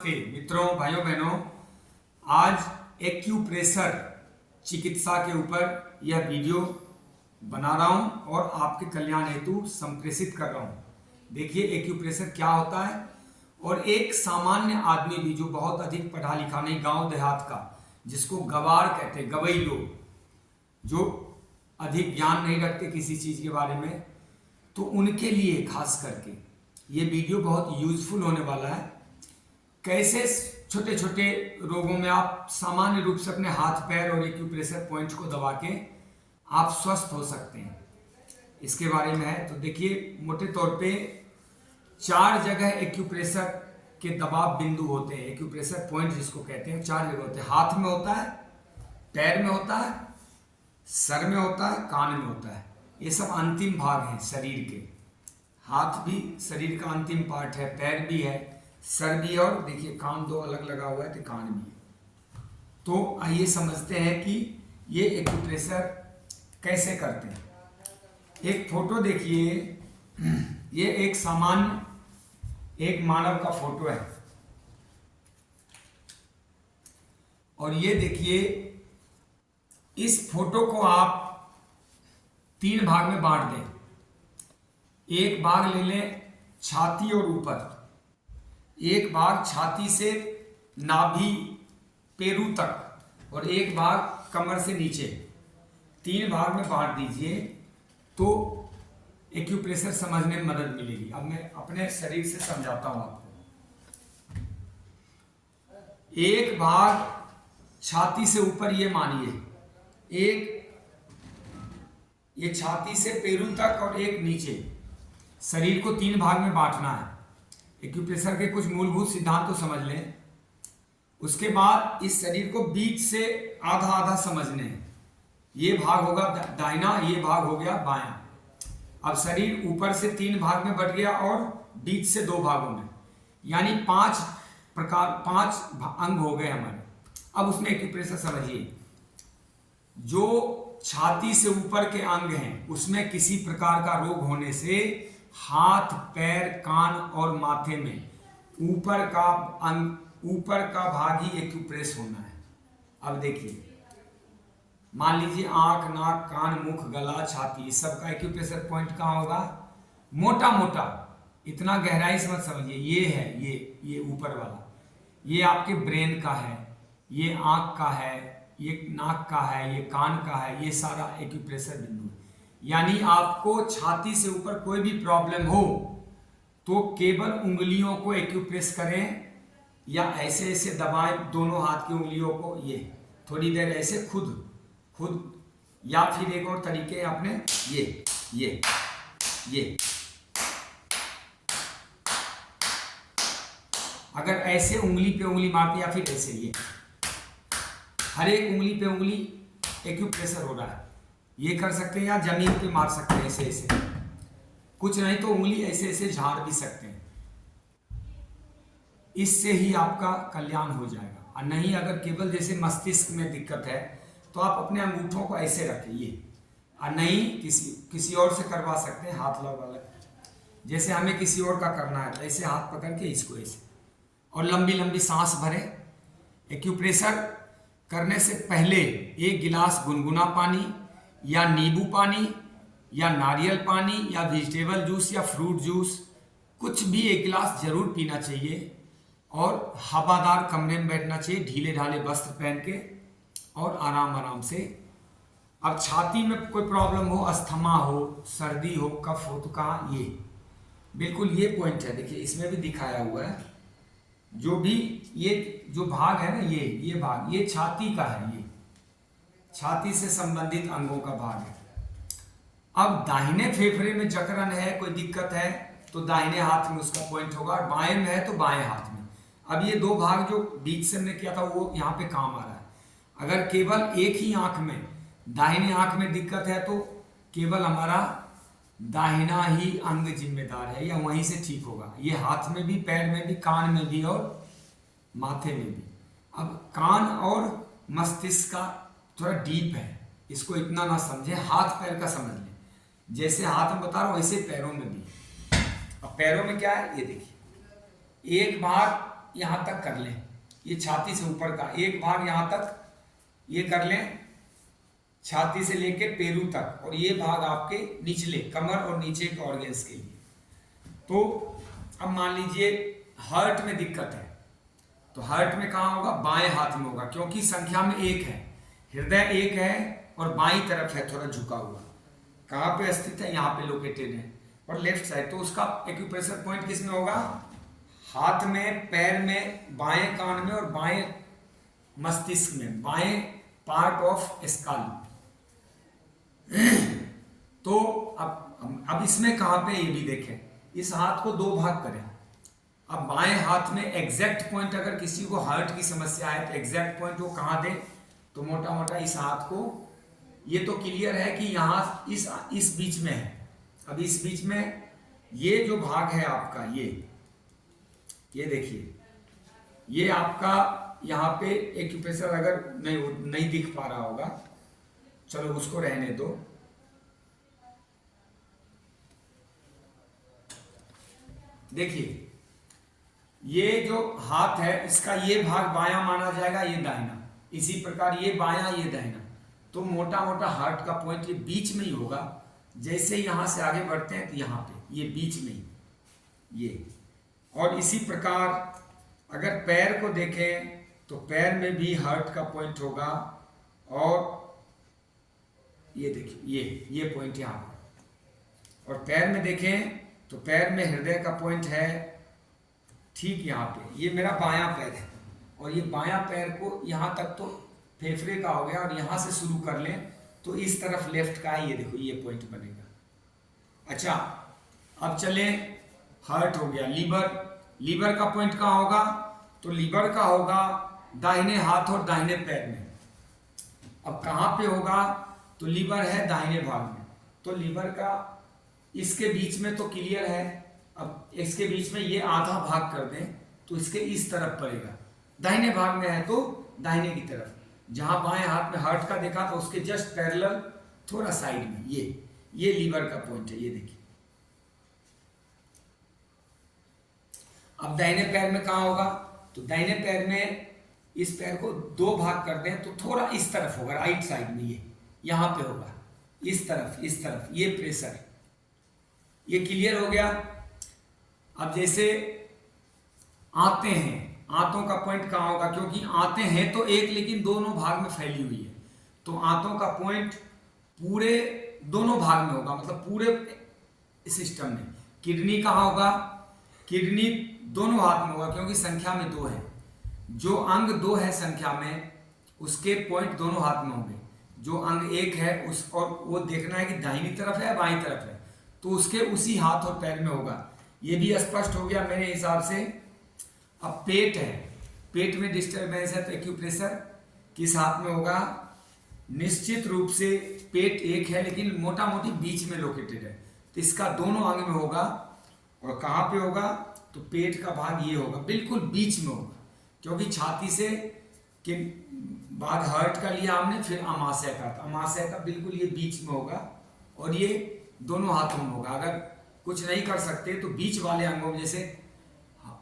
मित्रों, भाइयों बहनों, आज एक्यूप्रेशर चिकित्सा के ऊपर यह वीडियो बना रहा हूं और आपके कल्याण हेतु संप्रेषित कर रहा हूं। देखिए एक्यूप्रेशर क्या होता है और एक सामान्य आदमी भी जो बहुत अधिक पढ़ा लिखा नहीं, गांव देहात का, जिसको गवार कहते हैं, गवई लोग जो अधिक ज्ञान नहीं रखते किसी चीज के बारे में, तो उनके लिए खास करके ये वीडियो बहुत यूजफुल होने वाला है। कैसे छोटे छोटे रोगों में आप सामान्य रूप से अपने हाथ पैर और एक्यूप्रेशर पॉइंट्स को दबा के आप स्वस्थ हो सकते हैं, इसके बारे में है। तो देखिए, मोटे तौर पे 4 जगह एक्यूप्रेशर के दबाव बिंदु होते हैं, एक्यूप्रेशर पॉइंट जिसको कहते हैं। 4 जगह होते हैं। हाथ में होता है, पैर में होता है, सर में होता है, कान में होता है। ये सब अंतिम भाग हैं शरीर के। हाथ भी शरीर का अंतिम पार्ट है, पैर भी है, सर भी, और देखिए कान 2 अलग लगा हुआ है तो कान भी है। तो आइए समझते हैं कि ये एक्यूप्रेशर कैसे करते हैं। एक फोटो देखिए, ये एक सामान्य एक मानव का फोटो है और ये देखिए, इस फोटो को आप 3 भाग में बांट दें। एक भाग ले लें छाती और ऊपर, एक भाग छाती से नाभि पेरू तक, और एक भाग कमर से नीचे। 3 भाग में बांट दीजिए तो एक्यूप्रेशर समझने में मदद मिलेगी। अब मैं अपने शरीर से समझाता हूं आपको। एक भाग छाती से ऊपर, ये मानिए, एक ये छाती से पेरू तक और एक नीचे। शरीर को 3 भाग में बांटना है। एक्यूप्रेशर के कुछ मूलभूत सिद्धांत तो समझ लें, उसके बाद इस शरीर को बीच से आधा आधा समझने हैं। ये भाग होगा दाहिना, ये भाग हो गया बायां। अब शरीर ऊपर से 3 भाग में बट गया और बीच से 2 भागों में, यानी 5 अंग हो गए हमारे। अब उसमें एक्यूप्रेशर समझिए। जो छाती से ऊपर के अंग हैं उसमें किसी प्रकार का रोग होने से हाथ, पैर, कान और माथे में ऊपर का भाग ही एक्यूप्रेस होना है। अब देखिए, मान लीजिए आंख, नाक, कान, मुख, गला, छाती, इस सब का एक्यूप्रेशर पॉइंट कहाँ होगा? मोटा मोटा, इतना गहराई से मत समझिए। ये है, ये ऊपर वाला, ये आपके ब्रेन का है, ये आंख का है, ये नाक का है, ये कान का है, ये सारा एक्यूप्रेशर बिंदु है। यानी आपको छाती से ऊपर कोई भी प्रॉब्लम हो तो केवल उंगलियों को एक्यूप्रेस करें, या ऐसे ऐसे दबाएं दोनों हाथ की उंगलियों को, ये थोड़ी देर ऐसे खुद, या फिर एक और तरीके अपने ये अगर ऐसे उंगली पे उंगली मारते, या फिर ऐसे, ये हर एक उंगली पे उंगली एक्यूप्रेशर हो रहा है। ये कर सकते हैं, या जमीन पे मार सकते हैं ऐसे ऐसे, कुछ नहीं तो उंगली ऐसे ऐसे झाड़ भी सकते हैं। इससे ही आपका कल्याण हो जाएगा। और नहीं, अगर केवल जैसे मस्तिष्क में दिक्कत है तो आप अपने अंगूठों को ऐसे रखें, ये, और नहीं किसी और से करवा सकते हैं, हाथ लगा, जैसे हमें किसी और का करना है तो ऐसे हाथ पकड़ के इसको ऐसे, और लंबी लंबी सांस भरें। एक्यूप्रेशर करने से पहले 1 गिलास गुनगुना पानी, या नींबू पानी, या नारियल पानी, या वेजिटेबल जूस, या फ्रूट जूस, कुछ भी 1 गिलास जरूर पीना चाहिए। और हवादार कमरे में बैठना चाहिए, ढीले ढाले वस्त्र पहन के, और आराम आराम से। अब छाती में कोई प्रॉब्लम हो, अस्थमा हो, सर्दी हो, कफ हो, तो कहाँ? ये बिल्कुल ये पॉइंट है। देखिए इसमें भी दिखाया हुआ है। जो भी ये जो भाग है ना, ये भाग, ये छाती का है, ये छाती से संबंधित अंगों का भाग है। अब दाहिने फेफड़े में जकड़न है, कोई दिक्कत है, तो दाहिने हाथ में उसका पॉइंट होगा, और बाएं में है तो बाएं हाथ में। अब ये 2 भाग जो बीच से हमने किया था वो यहाँ पे काम आ रहा है। अगर केवल एक ही आंख में, दाहिने आंख में दिक्कत है तो केवल हमारा दाहिना ही अंग जिम्मेदार है, या वहीं से ठीक होगा। ये हाथ में भी, पैर में भी, कान में भी और माथे में भी। अब कान और मस्तिष्क का थोड़ा डीप है, इसको इतना ना समझे, हाथ पैर का समझ लें। जैसे हाथ में बता रहा हूँ वैसे पैरों में भी। अब पैरों में क्या है, ये देखिए, एक भाग यहाँ तक कर लें, ये छाती से ऊपर का एक भाग यहाँ तक ये कर लें, छाती से लेके पेरू तक, और ये भाग आपके निचले कमर और नीचे के ऑर्गन्स के लिए। तो अब मान लीजिए हार्ट में दिक्कत है, तो हार्ट में कहाँ होगा? बाएं हाथ में होगा, क्योंकि संख्या में एक है, हृदय एक है और बाईं तरफ है थोड़ा झुका हुआ। कहाँ पे स्थित है? यहाँ पे लोकेटेड है, और लेफ्ट साइड। तो उसका एक्यूप्रेशर पॉइंट किस में होगा? हाथ में, पैर में, बाएं कान में और बाएं मस्तिष्क में, बाएं पार्ट ऑफ स्कल। तो अब इसमें कहाँ पे, ये भी देखें, इस हाथ को दो भाग करें। अब बाएं हाथ में एग्जैक्ट पॉइंट, अगर किसी को हार्ट की समस्या है तो एग्जैक्ट पॉइंट वो कहाँ दे? तो मोटा मोटा इस हाथ को, ये तो क्लियर है कि यहाँ इस बीच में है। अब इस बीच में ये जो भाग है आपका, ये देखिए, ये आपका यहाँ पे एक्यूप्रेशर अगर नहीं दिख पा रहा होगा, चलो उसको रहने दो। देखिए ये जो हाथ है इसका ये भाग बायां माना जाएगा, ये दाहिना। इसी प्रकार ये बायां, ये दाहिना। तो मोटा मोटा हार्ट का पॉइंट ये बीच में ही होगा। जैसे यहां से आगे बढ़ते हैं तो यहाँ पे ये बीच में ही ये। और इसी प्रकार अगर पैर को देखें तो पैर में भी हार्ट का पॉइंट होगा, और ये देखिए ये पॉइंट यहाँ पर। और पैर में देखें तो पैर में हृदय का पॉइंट है ठीक यहाँ पे। ये मेरा बायां पैर है, और ये बायां पैर को यहाँ तक तो फेफड़े का हो गया, और यहाँ से शुरू कर लें तो इस तरफ लेफ्ट का है, ये देखो ये पॉइंट बनेगा। अच्छा, अब चलें, हार्ट हो गया। लीवर का पॉइंट कहाँ होगा? तो लीवर का होगा दाहिने हाथ और दाहिने पैर में। अब कहाँ पे होगा? तो लीवर है दाहिने भाग में, तो लीवर का इसके बीच में तो क्लियर है। अब इसके बीच में ये आधा भाग कर दें तो इसके इस तरफ पड़ेगा। दाहिने भाग में है तो दाहिने की तरफ, जहां बाएं हाथ में हार्ट का देखा तो उसके जस्ट पैरेलल थोड़ा साइड में ये लीवर का पॉइंट है, ये देखिए। अब दाहिने पैर में कहाँ होगा? तो दाहिने पैर में इस पैर को दो भाग कर दें तो थोड़ा इस तरफ होगा, राइट साइड में, ये यहां पे होगा, इस तरफ ये प्रेशर। ये क्लियर हो गया। अब जैसे आते हैं, आंतों का पॉइंट कहाँ होगा? क्योंकि आते हैं तो एक, लेकिन दोनों भाग में फैली हुई है, तो आंतों का पॉइंट पूरे दोनों भाग में होगा, मतलब पूरे सिस्टम में। किडनी कहाँ होगा? किडनी दोनों हाथ में होगा, क्योंकि संख्या में दो है। जो अंग दो है संख्या में, उसके पॉइंट दोनों हाथ में होंगे। जो अंग एक है उस, और वो देखना है कि दाहिनी तरफ है या बाईं तरफ है, तो उसके उसी हाथ और पैर में होगा। ये भी स्पष्ट हो गया मेरे हिसाब से। अब पेट है, पेट में डिस्टर्बेंस है तो एक्यूप्रेशर किस हाथ में होगा? निश्चित रूप से पेट एक है, लेकिन मोटा मोटी बीच में लोकेटेड है, तो इसका दोनों अंग में होगा। और कहाँ पे होगा? तो पेट का भाग ये होगा, बिल्कुल बीच में होगा, क्योंकि छाती से के बाद हार्ट का लिया हमने, फिर अमाशय का, तो अमाशय का बिल्कुल ये बीच में होगा, और ये दोनों हाथों में होगा। अगर कुछ नहीं कर सकते तो बीच वाले अंगों में, जैसे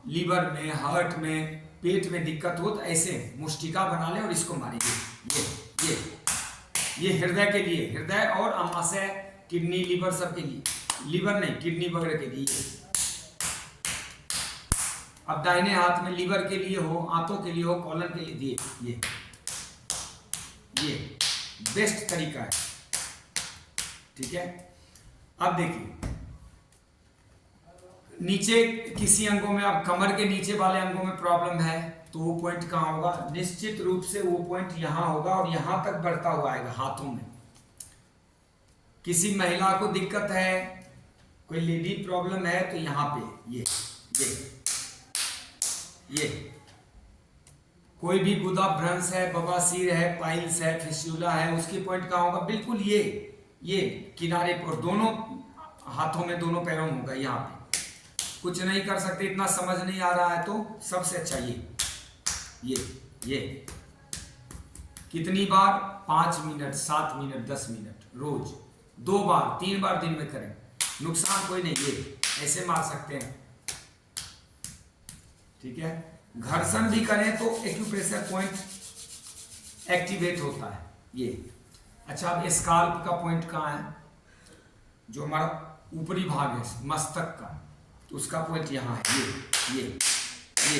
लीवर में, हार्ट में, पेट में दिक्कत हो तो ऐसे मुष्टिका बना लें और इसको मारिए। ये हृदय के लिए, हृदय और अमाशय, किडनी, लीवर सब के लिए, लीवर नहीं किडनी वगैरह के लिए। अब दाहिने हाथ में लीवर के लिए हो, आंतों के लिए हो, कॉलन के लिए, ये बेस्ट तरीका है। ठीक है। अब देखिए नीचे किसी अंगों में, अब कमर के नीचे वाले अंगों में प्रॉब्लम है तो वो पॉइंट कहाँ होगा? निश्चित रूप से वो पॉइंट यहाँ होगा, और यहाँ तक बढ़ता हुआ आएगा हाथों में। किसी महिला को दिक्कत है, कोई लेडी प्रॉब्लम है, तो यहाँ पे ये कोई भी गुदा भ्रंश है, बवासीर है, पाइल्स है, फिस्टुला है, उसकी पॉइंट कहाँ होगा? बिल्कुल ये किनारे पर, दोनों हाथों में, दोनों पैरों में होगा। यहाँ पे कुछ नहीं कर सकते, इतना समझ नहीं आ रहा है तो सबसे अच्छा ये कितनी बार? 5 मिनट, 7 मिनट, 10 मिनट, रोज 2 बार 3 बार दिन में करें, नुकसान कोई नहीं। ये ऐसे मार सकते हैं, ठीक है। घर्षण भी करें तो एक्यूप्रेशर पॉइंट एक्टिवेट होता है ये। अच्छा, अब स्काल्प का पॉइंट कहाँ है? जो हमारा ऊपरी भाग है मस्तक का, तो उसका पॉइंट यहाँ है, ये ये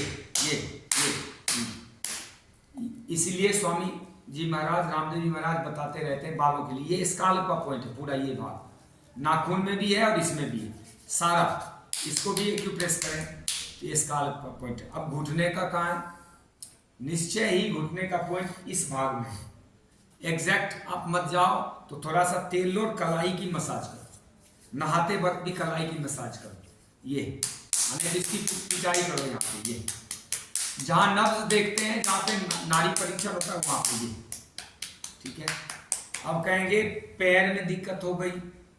इसीलिए स्वामी जी महाराज, रामदेव जी महाराज बताते रहते हैं बालों के लिए ये स्काल्प का पॉइंट है पूरा, ये भाग नाखून में भी है और इसमें भी है सारा, इसको भी एक्यूप्रेस करें तो ये स्काल्प का पॉइंट है। अब घुटने का कहाँ है? निश्चय ही घुटने का पॉइंट इस भाग में है। एग्जैक्ट आप मत जाओ, तो थोड़ा सा तेल लो, कलाई की मसाज करो, नहाते वक्त भी कलाई की मसाज करो, ये इसकी पिटाई करो यहाँ पे, ये जहाँ नब्ज देखते हैं, जहाँ पे नाड़ी परीक्षण होता है वहाँ पे, ये ठीक है। अब कहेंगे पैर में दिक्कत हो गई,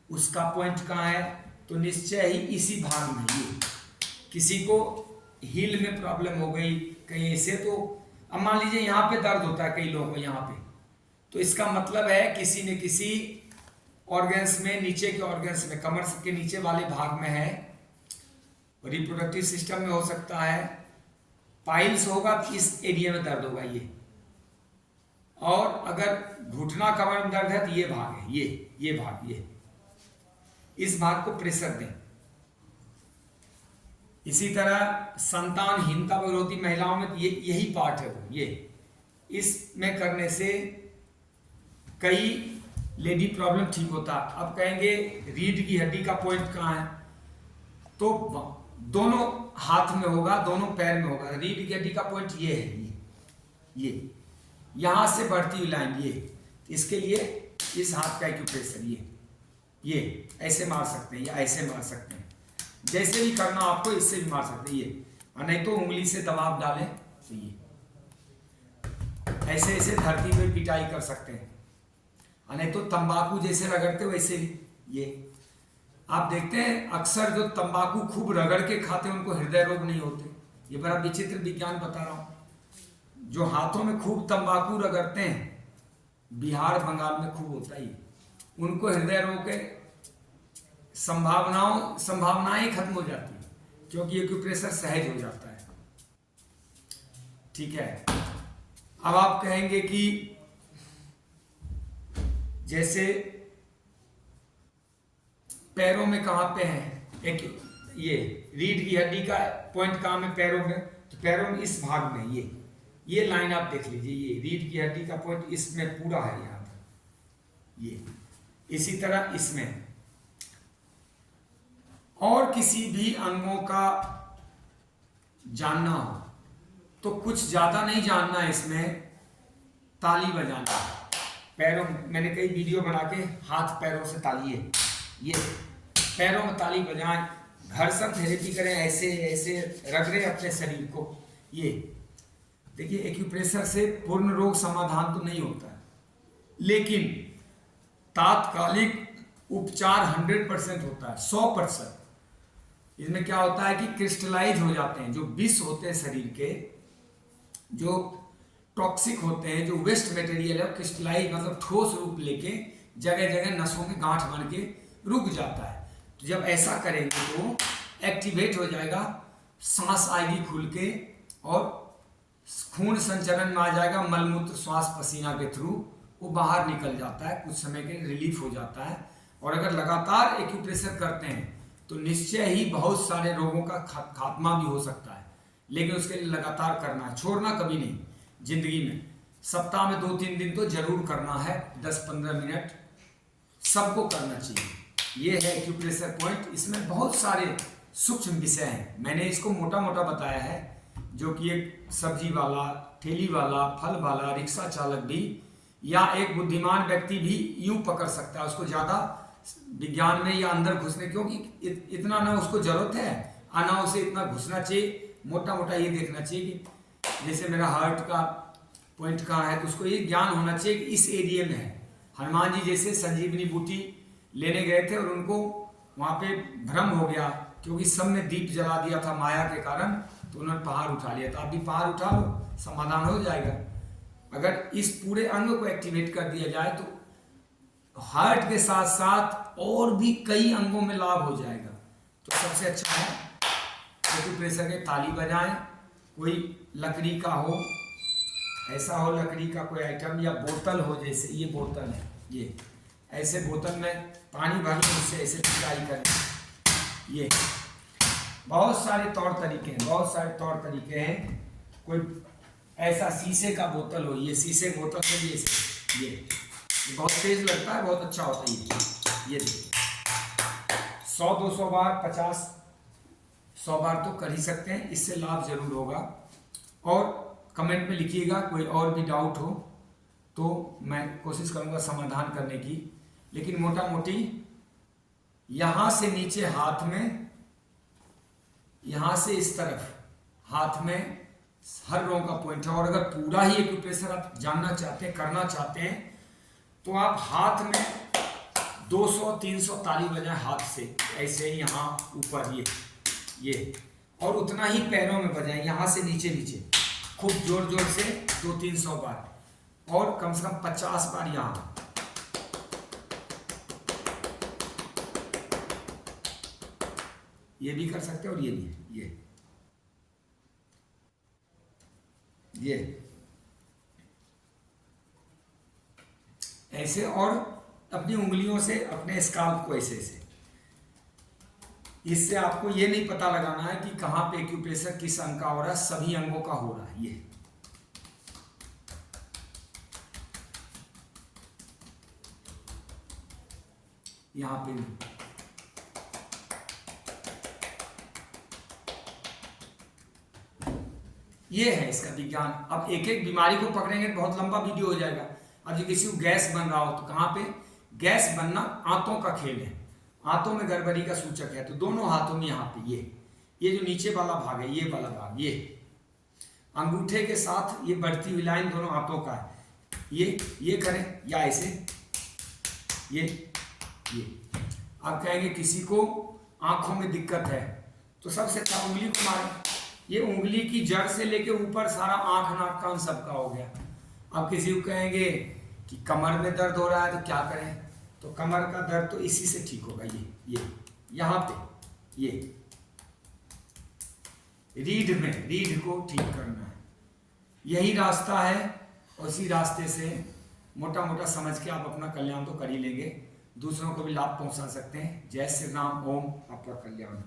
उसका पॉइंट कहाँ है? तो निश्चय ही इसी भाग में, ये किसी को हील में प्रॉब्लम हो गई कहीं ऐसे, तो अब मान लीजिए यहाँ पे दर्द होता है कई लोगों को यहाँ पे, तो इसका मतलब है किसी न किसी ऑर्गन्स में, नीचे के ऑर्गन्स में, कमर के नीचे वाले भाग में है, रिप्रोडक्टिव सिस्टम में हो सकता है, पाइल्स होगा तो इस एरिया में दर्द होगा ये, और अगर घुटना कमर में दर्द है तो ये भाग है, ये भाग, ये इस भाग को प्रेशर दें। इसी तरह संतानहीनता विरोधी महिलाओं में ये यही पार्ट है, वो ये इसमें करने से कई लेडी प्रॉब्लम ठीक होता है। अब कहेंगे रीढ़ की हड्डी का पॉइंट कहाँ है? तो दोनों हाथ में होगा, दोनों पैर में होगा। रीढ़ की हड्डी का पॉइंट ये है, ये यहां से बढ़ती हुई लाइन, ये इसके लिए इस हाथ का एक्यूप्रेशर, ये ऐसे मार सकते हैं या ऐसे मार सकते हैं, जैसे भी करना आपको, इससे भी मार सकते हैं ये, और नहीं तो उंगली से दबाव डालें तो ये ऐसे ऐसे धरती में पिटाई कर सकते हैं, और नहीं तो तंबाकू जैसे रगड़ते वैसे भी। ये आप देखते हैं अक्सर जो तंबाकू खूब रगड़ के खाते हैं उनको हृदय रोग नहीं होते, ये बड़ा विचित्र विज्ञान बता रहा हूं। जो हाथों में खूब तंबाकू रगड़ते हैं, बिहार बंगाल में खूब होता है, उनको हृदय रोग के संभावनाएं खत्म हो जाती है, क्योंकि एक्यूप्रेशर सहज हो जाता है। ठीक है, अब आप कहेंगे कि जैसे पैरों में कहां पे है, एक ये रीढ़ की हड्डी का पॉइंट कहां में? पैरों में, तो पैरों में इस भाग में, ये लाइन आप देख लीजिए, ये रीढ़ की हड्डी का पॉइंट इसमें पूरा है यहां पर, ये इसी तरह इसमें। और किसी भी अंगों का जानना हो तो कुछ ज्यादा नहीं जानना है इसमें, ताली बजाना पैरों, मैंने कई वीडियो बना के हाथ पैरों से तालिए, ये पैरों में ताली बजाएं, घर्षण थेरेपी करें, ऐसे ऐसे रगड़ें अपने शरीर को। ये देखिए एक्यूप्रेशर से पूर्ण रोग समाधान तो नहीं होता है, लेकिन तात्कालिक उपचार 100% होता है, 100%। इसमें क्या होता है कि क्रिस्टलाइज हो जाते हैं जो विष होते हैं शरीर के, जो टॉक्सिक होते हैं, जो वेस्ट मटेरियल है, क्रिस्टलाइज मतलब ठोस रूप लेके जगह जगह नसों में गांठ बन के रुक जाता है। तो जब ऐसा करेंगे तो एक्टिवेट हो जाएगा, सांस आएगी खुल के, और खून संचरण में आ जाएगा, मलमूत्र श्वास पसीना के थ्रू वो बाहर निकल जाता है, कुछ समय के रिलीफ हो जाता है। और अगर लगातार एक्यूप्रेशर करते हैं तो निश्चय ही बहुत सारे रोगों का खात्मा भी हो सकता है, लेकिन उसके लिए लगातार करना है, छोड़ना कभी नहीं जिंदगी में। सप्ताह में 2-3 दिन तो जरूर करना है, 10-15 मिनट सबको करना चाहिए। ये है एक्यूप्रेशर पॉइंट, इसमें बहुत सारे सूक्ष्म विषय हैं, मैंने इसको मोटा मोटा बताया है, जो कि एक सब्जी वाला, ठेली वाला, फल वाला, रिक्शा चालक भी, या एक बुद्धिमान व्यक्ति भी यूं पकड़ सकता है। उसको ज़्यादा विज्ञान में या अंदर घुसने, क्योंकि इतना ना उसको जरूरत है, आना उसे इतना घुसना चाहिए, मोटा मोटा ये देखना चाहिए कि जैसे मेरा हार्ट का पॉइंट कहाँ है, तो उसको ये ज्ञान होना चाहिए कि इस एरिया में है। हनुमान जी जैसे संजीवनी बूटी लेने गए थे और उनको वहाँ पे भ्रम हो गया, क्योंकि सब ने दीप जला दिया था माया के कारण, तो उन्होंने पहाड़ उठा लिया था। आप भी पहाड़ उठा लो, समाधान हो जाएगा। अगर इस पूरे अंग को एक्टिवेट कर दिया जाए तो हार्ट के साथ साथ और भी कई अंगों में लाभ हो जाएगा। तो सबसे अच्छा है एक्यूप्रेशर के ताली बजाएं, कोई लकड़ी का हो, ऐसा हो लकड़ी का कोई आइटम, या बोतल हो, जैसे ये बोतल है, ये ऐसे बोतल में पानी भर लें, उससे ऐसे पिटाई करें। ये बहुत सारे तौर तरीके हैं, बहुत सारे तौर तरीके हैं। कोई ऐसा शीशे का बोतल हो, ये शीशे बोतल से भी ऐसे, ये बहुत तेज लगता है, बहुत अच्छा होता है। ये 100-200 बार, 50-100 बार तो कर ही सकते हैं, इससे लाभ जरूर होगा। और कमेंट में लिखिएगा, कोई और भी डाउट हो तो मैं कोशिश करूंगा समाधान करने की। लेकिन मोटा मोटी यहां से नीचे हाथ में, यहां से इस तरफ हाथ में हर रो का पॉइंट है। और अगर पूरा ही एक्यूप्रेशर आप जानना चाहते हैं, करना चाहते हैं, तो आप हाथ में 200-300 ताली बजाएं हाथ से, ऐसे ही यहाँ ऊपर ये और उतना ही पैरों में बजाएं, यहाँ से नीचे नीचे खूब जोर जोर से 200-300 बार, और कम से कम 50 बार यहाँ। ये भी कर सकते हैं, और ये भी, ये ऐसे, और अपनी उंगलियों से अपने स्काल्प को ऐसे ऐसे। इससे आपको ये नहीं पता लगाना है कि कहां पे एक्यूप्रेशर किस अंग का हो रहा है, सभी अंगों का हो रहा है। ये यहां पे ये है इसका विज्ञान। अब एक एक बीमारी को पकड़ेंगे तो बहुत लंबा वीडियो हो जाएगा। अब किसी को गैस बन रहा हो तो कहाँ पे गैस बनना, आंतों का खेल है, आंतों में गड़बड़ी का सूचक है, तो दोनों हाथों में यहाँ पे ये जो नीचे वाला भाग है, ये वाला भाग, ये अंगूठे के साथ ये बढ़ती हुई लाइन दोनों हाथों का है, ये करें या ऐसे, ये आप कहेंगे किसी को आंखों में दिक्कत है तो सबसे अच्छा उंगली को मारें। ये उंगली की जड़ से लेके ऊपर सारा आंख नाक कान सबका हो गया। अब किसी को कहेंगे कि कमर में दर्द हो रहा है तो क्या करें, तो कमर का दर्द तो इसी से ठीक होगा। ये यहाँ पे ये रीढ़ को ठीक करना है, यही रास्ता है। उसी रास्ते से मोटा मोटा समझ के आप अपना कल्याण तो कर ही लेंगे, दूसरों को भी लाभ पहुंचा सकते हैं। जय श्री राम, ओम आपका कल्याण।